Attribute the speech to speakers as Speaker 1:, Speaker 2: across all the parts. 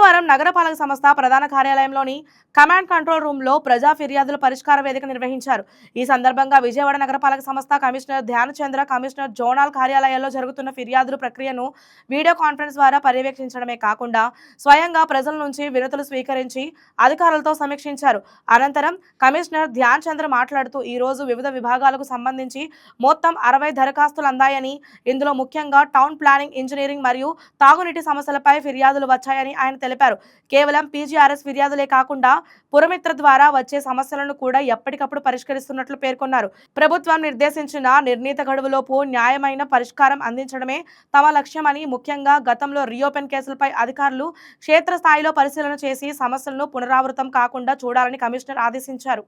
Speaker 1: బుధవారం నగరపాలక సంస్థ ప్రధాన కార్యాలయంలోని కమాండ్ కంట్రోల్ రూమ్లో ప్రజా ఫిర్యాదుల పరిష్కార వేదిక నిర్వహించారు. ఈ సందర్భంగా విజయవాడ నగరపాలక సంస్థ కమిషనర్ ధ్యానచంద్ర, కమిషనర్ జోనల్ కార్యాలయాల్లో జరుగుతున్న ఫిర్యాదుల ప్రక్రియను వీడియో కాన్ఫరెన్స్ ద్వారా పర్యవేక్షించడమే కాకుండా స్వయంగా ప్రజల నుంచి వినతులు స్వీకరించి అధికారులతో సమీక్షించారు. అనంతరం కమిషనర్ ధ్యానచంద్ర మాట్లాడుతూ ఈ రోజు వివిధ విభాగాలకు సంబంధించి మొత్తం 60 దరఖాస్తులు అందాయని, ఇందులో ముఖ్యంగా టౌన్ ప్లానింగ్, ఇంజనీరింగ్ మరియు తాగునీటి సమస్యలపై ఫిర్యాదులు వచ్చాయని ఆయన తెలిపారు. కేవలం పీజీఆర్ఎస్ ఫిర్యాదులే కాకుండా పురమిత్ర ద్వారా వచ్చే సమస్యలను కూడా ఎప్పటికప్పుడు పరిష్కరిస్తున్నట్లు పేర్కొన్నారు. ప్రభుత్వం నిర్దేశించిన నిర్ణీత గడువులోపు న్యాయమైన పరిష్కారం అందించడమే తమ లక్ష్యమని, ముఖ్యంగా గతంలో రీఓపెన్ కేసులపై అధికారులు క్షేత్రస్థాయిలో పరిశీలన చేసి సమస్యలను పునరావృతం కాకుండా చూడాలని కమిషనర్ ఆదేశించారు.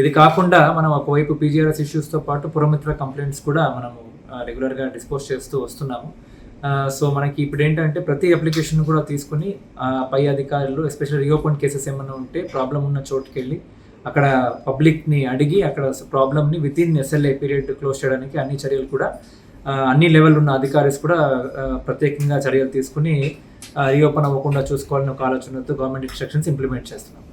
Speaker 2: ఇది కాకుండా మనం ఒకవైపు పీజీఆర్ఎస్ ఇష్యూస్తో పాటు పురమిత్ర కంప్లైంట్స్ కూడా మనము రెగ్యులర్గా డిస్పోజ్ చేస్తూ వస్తున్నాము. సో మనకి ఇప్పుడు ఏంటంటే ప్రతి అప్లికేషన్ కూడా తీసుకుని పై అధికారులు, ఎస్పెషల్లీ రీఓపెన్ కేసెస్ ఏమైనా ఉంటే ప్రాబ్లం ఉన్న చోటుకి వెళ్ళి అక్కడ పబ్లిక్ని అడిగి అక్కడ ప్రాబ్లమ్ని వితిన్ ఎస్ఎల్ఏ పీరియడ్ క్లోజ్ చేయడానికి అన్ని చర్యలు కూడా అన్ని లెవెల్ ఉన్న అధికారీస్ కూడా ప్రత్యేకంగా చర్యలు తీసుకుని రీఓపెన్ అవ్వకుండా చూసుకోవాలని ఒక ఆలోచనతో గవర్నమెంట్ ఇన్స్ట్రక్షన్స్ ఇంప్లిమెంట్ చేస్తున్నాం.